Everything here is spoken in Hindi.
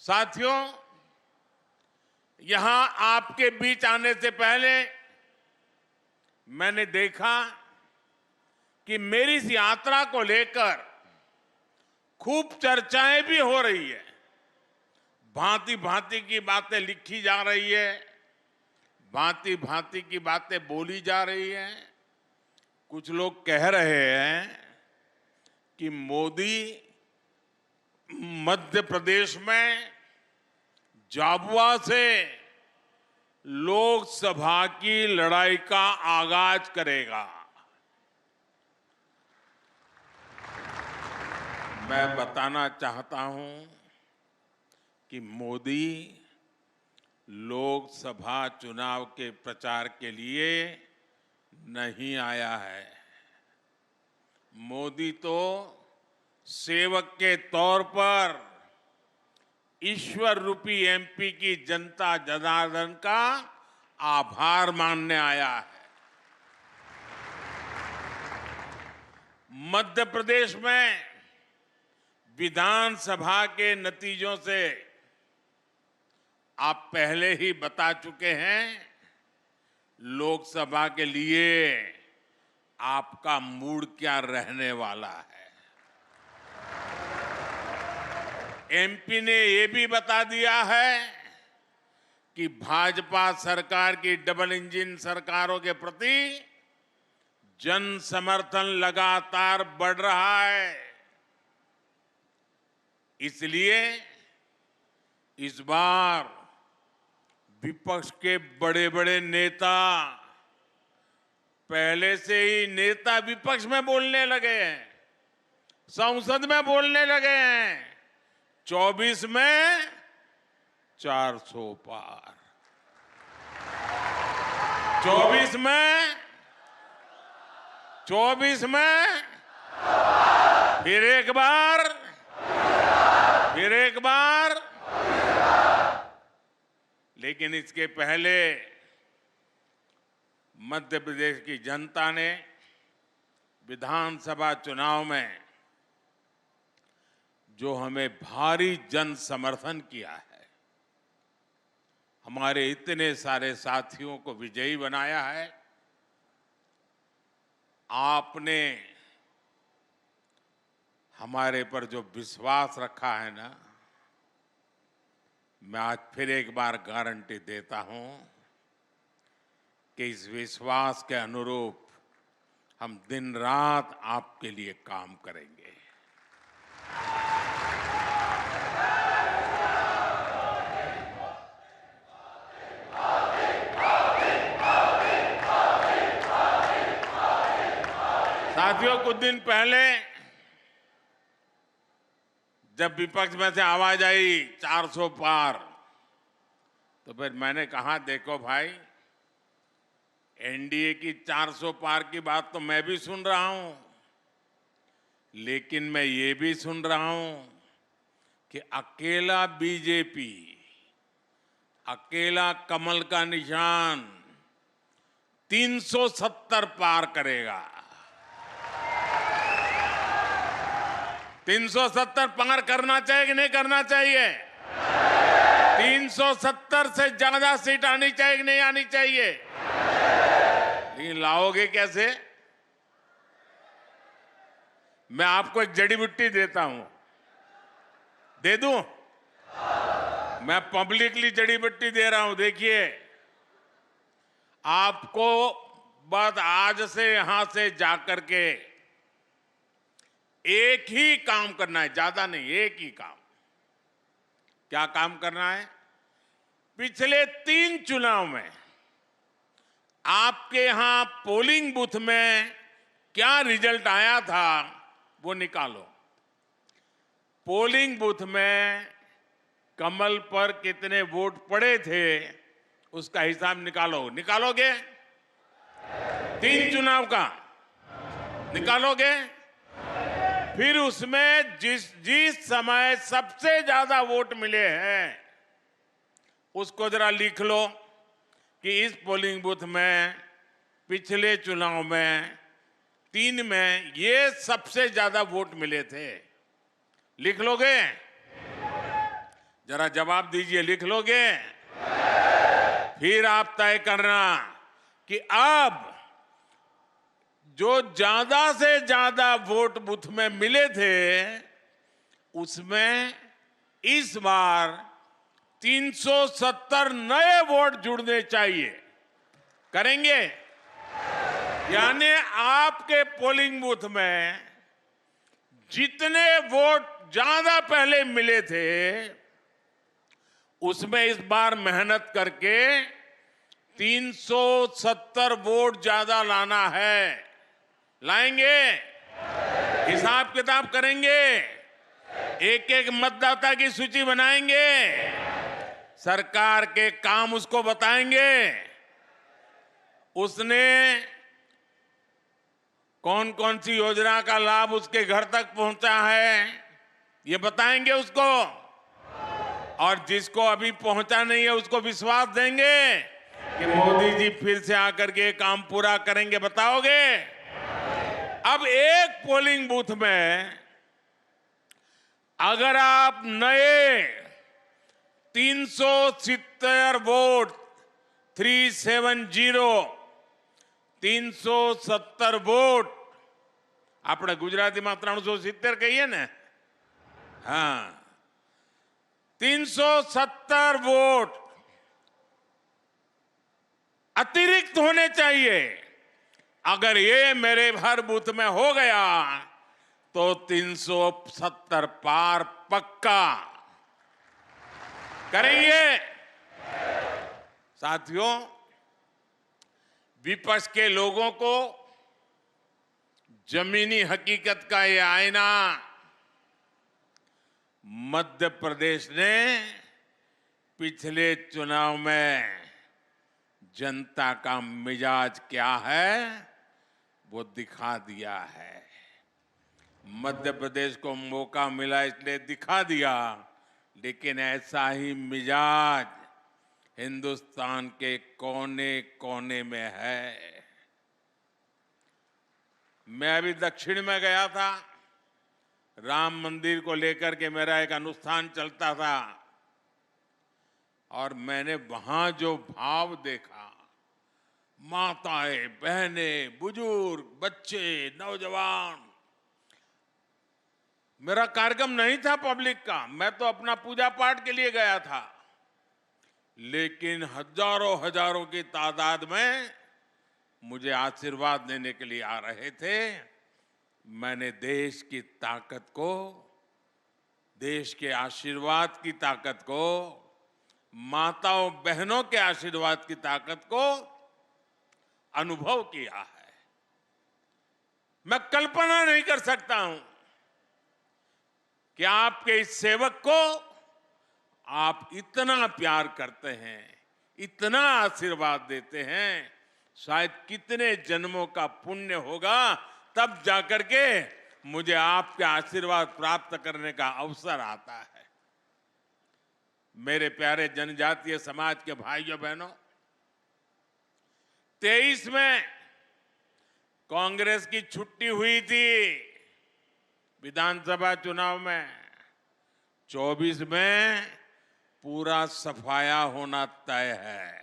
साथियों, यहां आपके बीच आने से पहले मैंने देखा कि मेरी इस यात्रा को लेकर खूब चर्चाएं भी हो रही है। भांति भांति की बातें लिखी जा रही है, भांति भांति की बातें बोली जा रही है। कुछ लोग कह रहे हैं कि मोदी मध्य प्रदेश में झाबुआ से लोकसभा की लड़ाई का आगाज करेगा। मैं बताना चाहता हूं कि मोदी लोकसभा चुनाव के प्रचार के लिए नहीं आया है। मोदी तो सेवक के तौर पर ईश्वर रूपी एमपी की जनता जनार्दन का आभार मानने आया है। मध्य प्रदेश में विधानसभा के नतीजों से आप पहले ही बता चुके हैं, लोकसभा के लिए आपका मूड क्या रहने वाला है। एमपी ने ये भी बता दिया है कि भाजपा सरकार की डबल इंजन सरकारों के प्रति जन समर्थन लगातार बढ़ रहा है। इसलिए इस बार विपक्ष के बड़े बड़े नेता पहले से ही नेता विपक्ष में बोलने लगे हैं, संसद में बोलने लगे हैं। 24 में 400 पार, 24 में फिर एक बार लेकिन इसके पहले मध्य प्रदेश की जनता ने विधानसभा चुनाव में जो हमें भारी जन समर्थन किया है, हमारे इतने सारे साथियों को विजयी बनाया है। आपने हमारे पर जो विश्वास रखा है ना, मैं आज फिर एक बार गारंटी देता हूं कि इस विश्वास के अनुरूप हम दिन रात आपके लिए काम करेंगे। साथियों, कुछ दिन पहले जब विपक्ष में से आवाज आई 400 पार, तो फिर मैंने कहा, देखो भाई, एनडीए की 400 पार की बात तो मैं भी सुन रहा हूं, लेकिन मैं ये भी सुन रहा हूं कि अकेला बीजेपी, अकेला कमल का निशान 370 पार करेगा। 370 पार करना चाहिए कि नहीं करना चाहिए? 370 से ज्यादा सीट आनी चाहिए कि नहीं आनी चाहिए? लेकिन लाओगे कैसे? मैं आपको एक जड़ी बूटी देता हूं, दे दूं? मैं पब्लिकली जड़ी बूटी दे रहा हूं। देखिए, आपको बस आज से यहां से जाकर के एक ही काम करना है, ज्यादा नहीं, एक ही काम। क्या काम करना है? पिछले 3 चुनाव में आपके यहां पोलिंग बूथ में क्या रिजल्ट आया था, वो निकालो। पोलिंग बूथ में कमल पर कितने वोट पड़े थे, उसका हिसाब निकालो। निकालोगे? 3 चुनाव का निकालोगे? फिर उसमें जिस समय सबसे ज्यादा वोट मिले हैं, उसको जरा लिख लो कि इस पोलिंग बूथ में पिछले चुनाव में 3 में ये सबसे ज्यादा वोट मिले थे। लिख लोगे? जरा जवाब दीजिए, लिख लोगे? फिर आप तय करना कि अब जो ज्यादा से ज्यादा वोट बूथ में मिले थे उसमें इस बार 370 नए वोट जुड़ने चाहिए। करेंगे? यानी आपके पोलिंग बूथ में जितने वोट ज्यादा पहले मिले थे उसमें इस बार मेहनत करके 370 वोट ज्यादा लाना है। लाएंगे? हिसाब किताब करेंगे? एक एक मतदाता की सूची बनाएंगे? सरकार के काम उसको बताएंगे? उसने कौन कौन सी योजना का लाभ उसके घर तक पहुंचा है ये बताएंगे उसको, और जिसको अभी पहुंचा नहीं है उसको विश्वास देंगे कि मोदी जी फिर से आकर के काम पूरा करेंगे। बताओगे? अब एक पोलिंग बूथ में अगर आप नए 370 वोट 370 वोट આપણે ગુજરાતીમાં 370 કહીએ ને, हाँ 370 वोट अतिरिक्त होने चाहिए। अगर ये मेरे हर बूथ में हो गया तो 370 पार पक्का करेंगे। साथियों, विपक्ष के लोगों को जमीनी हकीकत का ये आईना मध्य प्रदेश ने पिछले चुनाव में जनता का मिजाज क्या है वो दिखा दिया है। मध्य प्रदेश को मौका मिला इसलिए दिखा दिया, लेकिन ऐसा ही मिजाज हिंदुस्तान के कोने कोने में है। मैं अभी दक्षिण में गया था, राम मंदिर को लेकर के मेरा एक अनुष्ठान चलता था और मैंने वहां जो भाव देखा, माताएं, बहनें, बुजुर्ग, बच्चे, नौजवान। मेरा कार्यक्रम नहीं था पब्लिक का, मैं तो अपना पूजा पाठ के लिए गया था, लेकिन हजारों हजारों की तादाद में मुझे आशीर्वाद देने के लिए आ रहे थे। मैंने देश की ताकत को, देश के आशीर्वाद की ताकत को, माताओं बहनों के आशीर्वाद की ताकत को अनुभव किया है। मैं कल्पना नहीं कर सकता हूं कि आपके इस सेवक को आप इतना प्यार करते हैं, इतना आशीर्वाद देते हैं। शायद कितने जन्मों का पुण्य होगा तब जाकर के मुझे आपके आशीर्वाद प्राप्त करने का अवसर आता है। मेरे प्यारे जनजातीय समाज के भाइयों बहनों, 23 में कांग्रेस की छुट्टी हुई थी विधानसभा चुनाव में, 24 में पूरा सफाया होना तय है।